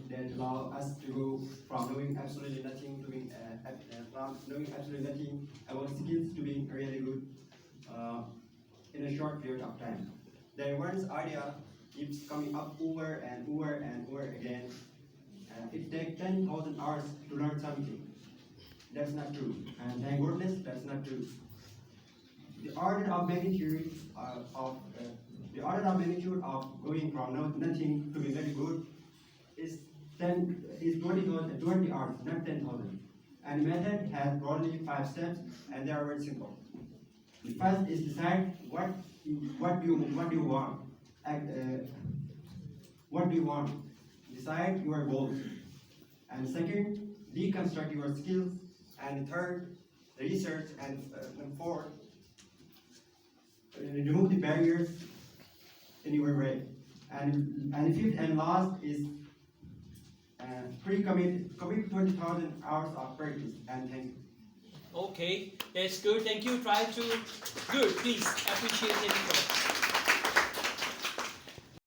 that allow us to go from knowing absolutely nothing to being from knowing absolutely nothing about skills to being really good in a short period of time. Then one's idea keeps coming up over and over and over again. It takes 10,000 hours to learn something. That's not true. And thank goodness that's not true. The order of magnitude of going from nothing to be very good is 20 hours, not 10,000. And the method has only 5 steps, and they are very simple. The first is decide what do you want. What do you want? Decide your goals. And second, deconstruct your skills. And third, research. And fourth, remove the barriers in your way. And fifth and last is commit 20,000 hours of practice. And thank you. Okay, that's good. Thank you. Try to good. Please appreciate it.